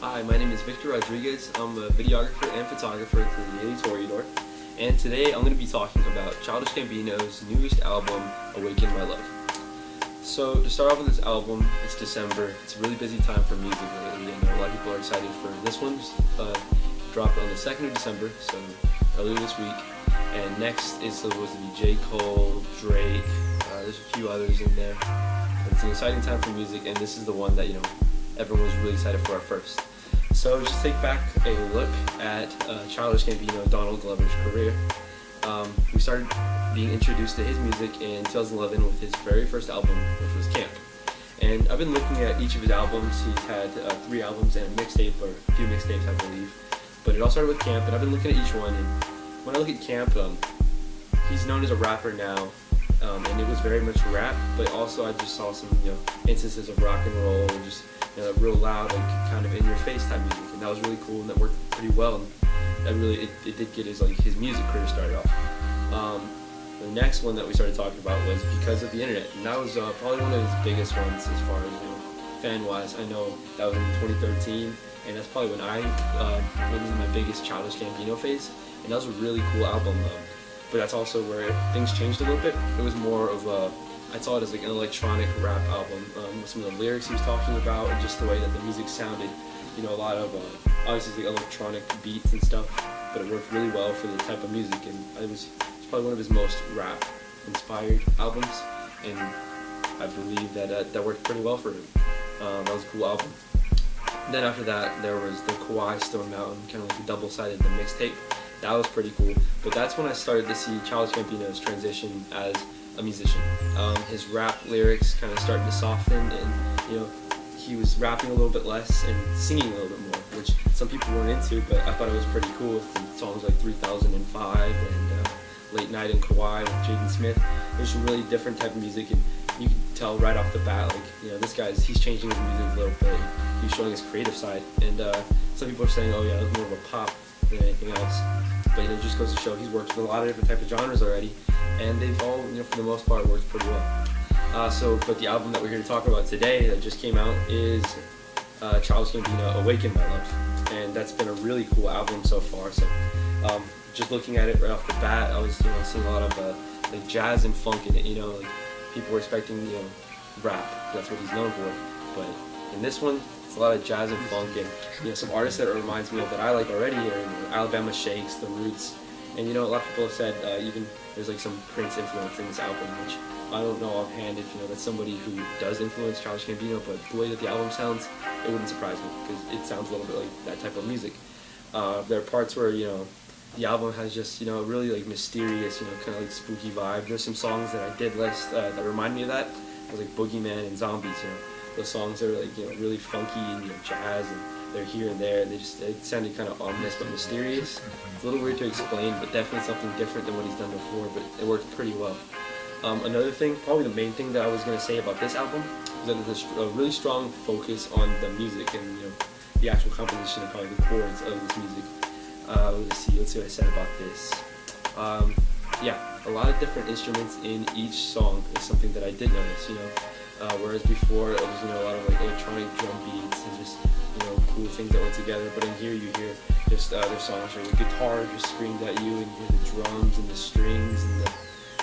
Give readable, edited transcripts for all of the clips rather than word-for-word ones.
Hi, my name is Victor Rodriguez. I'm a videographer and photographer for the Toreador, and today I'm going to be talking about Childish Gambino's newest album, Awaken My Love. So to start off with this album, it's December. It's a really busy time for music lately, and a lot of people are excited for this one. Dropped on the 2nd of December, so earlier this week. And next is supposed to be J. Cole, Drake, there's a few others in there. But it's an exciting time for music, and this is the one that everyone was really excited for at first. So just take back a look at Childish Gambino, Donald Glover's career. We started being introduced to his music in 2011 with his very first album, which was Camp. And I've been looking at each of his albums. He's had 3 albums and a mixtape, or a few mixtapes I believe. But it all started with Camp, and I've been looking at each one. And when I look at Camp, he's known as a rapper now, and it was very much rap. But also I just saw some instances of rock and roll, and just real loud, like kind of in-your-face type music, and that was really cool, and that worked pretty well. And that really it did get his music career started off. The next one that we started talking about was Because of the Internet, and that was probably one of his biggest ones as far as fan-wise. I know that was in 2013, and that's probably when I was in my biggest Childish Gambino phase, and that was a really cool album. But that's also where things changed a little bit. It was more of I saw it as like an electronic rap album, with some of the lyrics he was talking about and just the way that the music sounded. A lot of obviously like electronic beats and stuff, but it worked really well for the type of music, and it's probably one of his most rap inspired albums, and I believe that that worked pretty well for him. That was a cool album. Then after that, there was the Kawhi Stone Mountain, kind of like a double-sided mixtape. That was pretty cool, but that's when I started to see Childish Gambino's transition as a musician. His rap lyrics kind of started to soften, and he was rapping a little bit less and singing a little bit more, which some people weren't into, but I thought it was pretty cool with songs like 3005 and Late Night and Kawhi with Jaden Smith. There's a really different type of music, and you can tell right off the bat, this he's changing his music a little bit. He's showing his creative side, and some people are saying, oh yeah, it was more of a pop than anything else. But it just goes to show he's worked with a lot of different types of genres already, and they've all, for the most part, worked pretty well. But the album that we're here to talk about today that just came out is Childish Gambino, Awaken My Love, and that's been a really cool album so far. So just looking at it right off the bat, I was seeing a lot of like jazz and funk in it. People were expecting rap, that's what he's known for, but in this one it's a lot of jazz and funk, and some artists that it reminds me of that I like already are Alabama Shakes, The Roots, and a lot of people have said even there's like some Prince influence in this album, which I don't know offhand if that's somebody who does influence Childish Gambino, but the way that the album sounds, it wouldn't surprise me, because it sounds a little bit like that type of music. There are parts where the album has just a really like mysterious, kind of like spooky vibe. There's some songs that I did list that remind me of that. It was like Boogeyman and Zombies. Those songs are like really funky and jazz, and they're here and there. It sounded kind of ominous but mysterious. It's a little weird to explain, but definitely something different than what he's done before. But it worked pretty well. Another thing, probably the main thing that I was going to say about this album, is that there's a really strong focus on the music and the actual composition and probably the chords of this music. Let's see what I said about this. Yeah, a lot of different instruments in each song is something that I did notice. Whereas before it was a lot of like electronic drum beats and just cool things that went together. But in here you hear just there's songs where the guitar just screamed at you, and you hear the drums and the strings and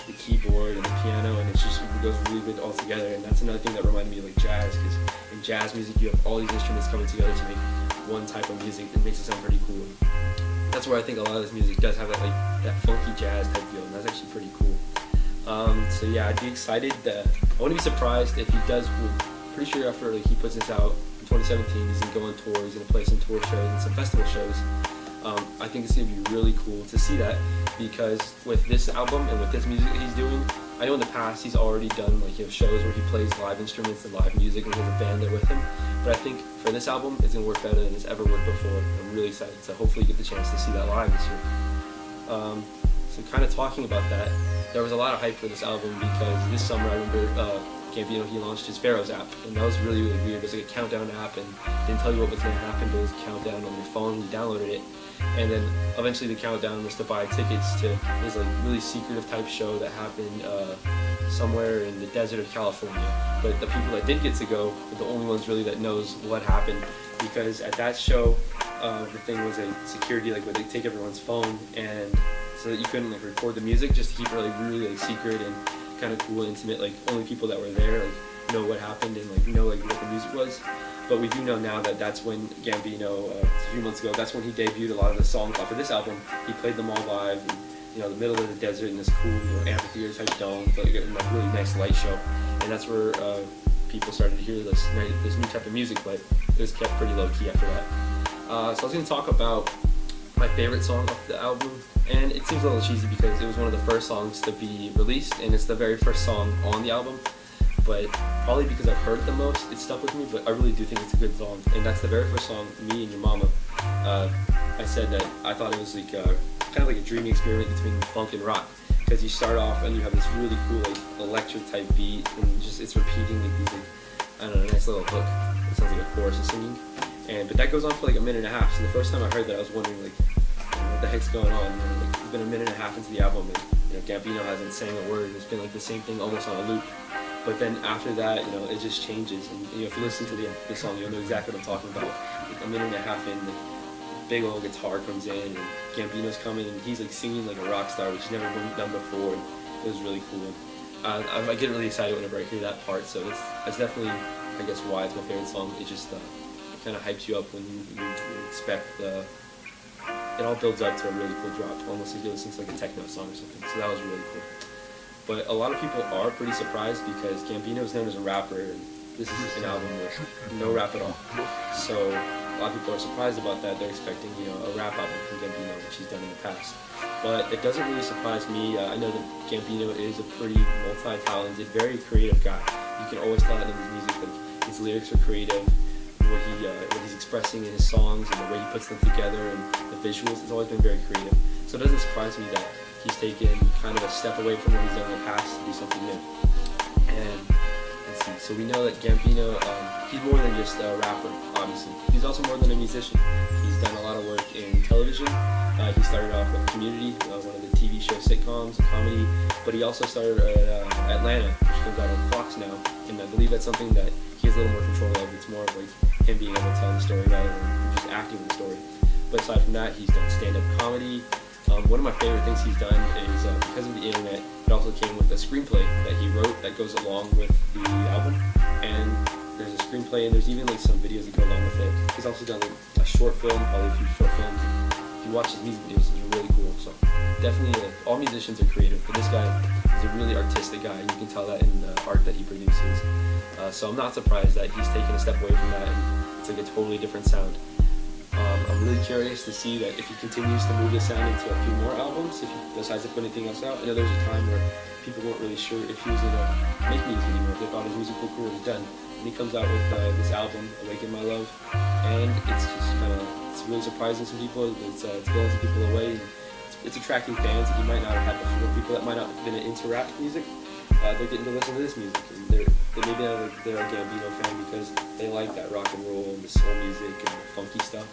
the keyboard and the piano, and it goes really good all together. And that's another thing that reminded me of like jazz, because in jazz music you have all these instruments coming together to make one type of music that makes it sound pretty cool. That's where I think a lot of this music does have that funky jazz type feel, and that's actually pretty cool. So yeah, I'd be excited. I wouldn't be surprised if he does. We're pretty sure after he puts this out in 2017, he's gonna go on tour. He's gonna play some tour shows and some festival shows. I think it's gonna be really cool to see that, because with this album and with this music that he's doing, I know in the past he's already done shows where he plays live instruments and live music, and he has a band there with him. But I think for this album, it's gonna work better than it's ever worked before. I'm really excited to hopefully get the chance to see that live this year. So kind of talking about that, there was a lot of hype for this album, because this summer I remember Gambino, he launched his Pharaohs app, and that was really, really weird. It was like a countdown app, and it didn't tell you what was going to happen, but it was a countdown on your phone. You downloaded it, and then eventually the countdown was to buy tickets to this like really secretive type show that happened somewhere in the desert of California. But the people that did get to go were the only ones really that knows what happened, because at that show, the thing was a security, like where they take everyone's phone, and so that you couldn't like record the music, just to keep it like really like secret and kind of cool and intimate. Like only people that were there like know what happened and like know like what the music was. But we do know now that that's when Gambino, a few months ago, that's when he debuted a lot of the songs off of this album. He played them all live, in, the middle of the desert in this cool, amphitheater type dome, like a really nice light show. And that's where people started to hear this new type of music, but it was kept pretty low key after that. So I was going to talk about my favorite song off the album, and it seems a little cheesy because it was one of the first songs to be released, and it's the very first song on the album. But probably because I've heard it the most, it stuck with me, but I really do think it's a good song. And that's the very first song, Me and Your Mama. I said that I thought it was like kind of like a dreamy experiment between funk and rock, because you start off and you have this really cool like electric type beat, and just it's repeating like these like, I don't know, nice little hook. It sounds like a chorus of singing. But that goes on for like a minute and a half. So the first time I heard that, I was wondering like, what the heck's going on? Like, it's been a minute and a half into the album, and Gambino hasn't sang a word. It's been like the same thing almost on a loop. But then after that, it just changes. And if you listen to the song, you'll know exactly what I'm talking about. Like a minute and a half in, the big old guitar comes in, and Gambino's coming, and he's like singing like a rock star, which he's never been done before. And it was really cool. I get really excited whenever I hear that part. So that's definitely, I guess, why it's my favorite song. It just it kind of hypes you up when you expect it all builds up to a really cool drop, almost like you listen to like a techno song or something. So that was really cool. But a lot of people are pretty surprised because Gambino is known as a rapper, and this is an album with no rap at all. So a lot of people are surprised about that. They're expecting a rap album from Gambino, which he's done in the past. But it doesn't really surprise me. I know that Gambino is a pretty multi-talented, very creative guy. You can always tell that in his music. Like his lyrics are creative, what he's expressing in his songs, and the way he puts them together, and the visuals. It's always been very creative. So it doesn't surprise me that he's taken kind of a step away from what he's done in the past to do something new. And let's see, so we know that Gambino, he's more than just a rapper, obviously. He's also more than a musician. He's done a lot of work in television. He started off with Community, one of the TV show sitcoms, comedy, but he also started at Atlanta, which comes out on Fox now, and I believe that's something that he has a little more control of. It's more of like him being able to tell the story rather than just acting the story. But aside from that, he's done stand-up comedy. One of my favorite things he's done is, because of the internet, it also came with a screenplay that he wrote that goes along with the album. And there's a screenplay, and there's even like some videos that go along with it. He's also done like a short film, probably a few short films. If you watch his music videos, it's really cool. So definitely, all musicians are creative, but this guy is a really artistic guy, and you can tell that in the art that he produces. So I'm not surprised that he's taken a step away from that, and it's like a totally different sound. I'm really curious to see that if he continues to move this sound into a few more albums, if he decides to put anything else out. I know there was a time where people weren't really sure if he was going to make music anymore, if they thought his musical career was done. And he comes out with this album, Awaken My Love, and it's just it's really surprising some people. It's blowing some people away. It's attracting fans that he might not have had before. People that might not have been into rap music, they're getting to listen to this music. And they're a Gambino fan because they like that rock and roll and the soul music and the funky stuff.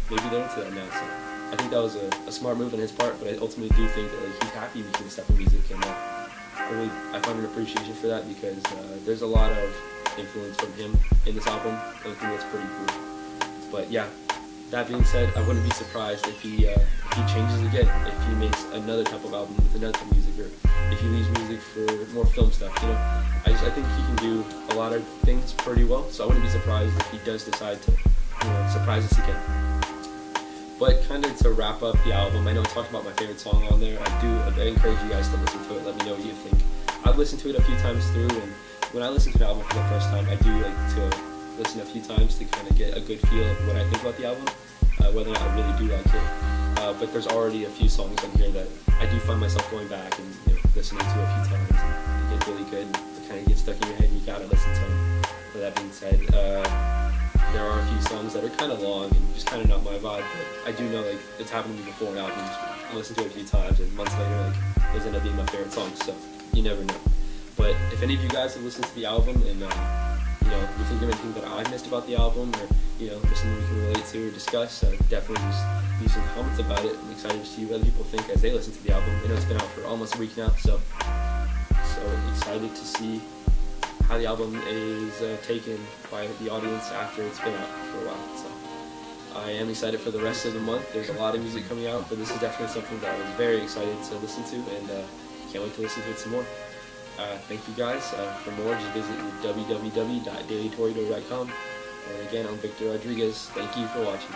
Maybe they're into that now. So I think that was a smart move on his part, but I ultimately do think that he's happy making this type of music, and I find an appreciation for that because there's a lot of influence from him in this album, and I think that's pretty cool. But yeah, that being said, I wouldn't be surprised if he changes again, if he makes another type of album with another type of music, or if he leaves music for more film stuff. I think he can do a lot of things pretty well, so I wouldn't be surprised if he does decide to surprise us again. But kind of to wrap up the album, I know I talked about my favorite song on there. I encourage you guys to listen to it. Let me know what you think. I've listened to it a few times through, and when I listen to the album for the first time, I do like to listen a few times to kind of get a good feel of what I think about the album, whether or not I really do like it. But there's already a few songs on here that I do find myself going back and listening to a few times. And it gets really good. It kind of gets stuck in your head, and you gotta listen to them. With that being said, there are a few songs that are kind of long and just kind of not my vibe, but I do know it's happened to me before in albums. I listened to it a few times, and months later those end up being my favorite songs, so you never know. But if any of you guys have listened to the album and you think of anything that I missed about the album, or there's something we can relate to or discuss, definitely just leave some comments about it. I'm excited to see what other people think as they listen to the album. I know it's been out for almost a week now, so so excited to see how the album is taken by the audience after it's been out for a while. So I am excited for the rest of the month. There's a lot of music coming out, but this is definitely something that I was very excited to listen to, and can't wait to listen to it some more. Thank you guys. For more, just visit www.dailytoriador.com. And again, I'm Victor Rodriguez. Thank you for watching.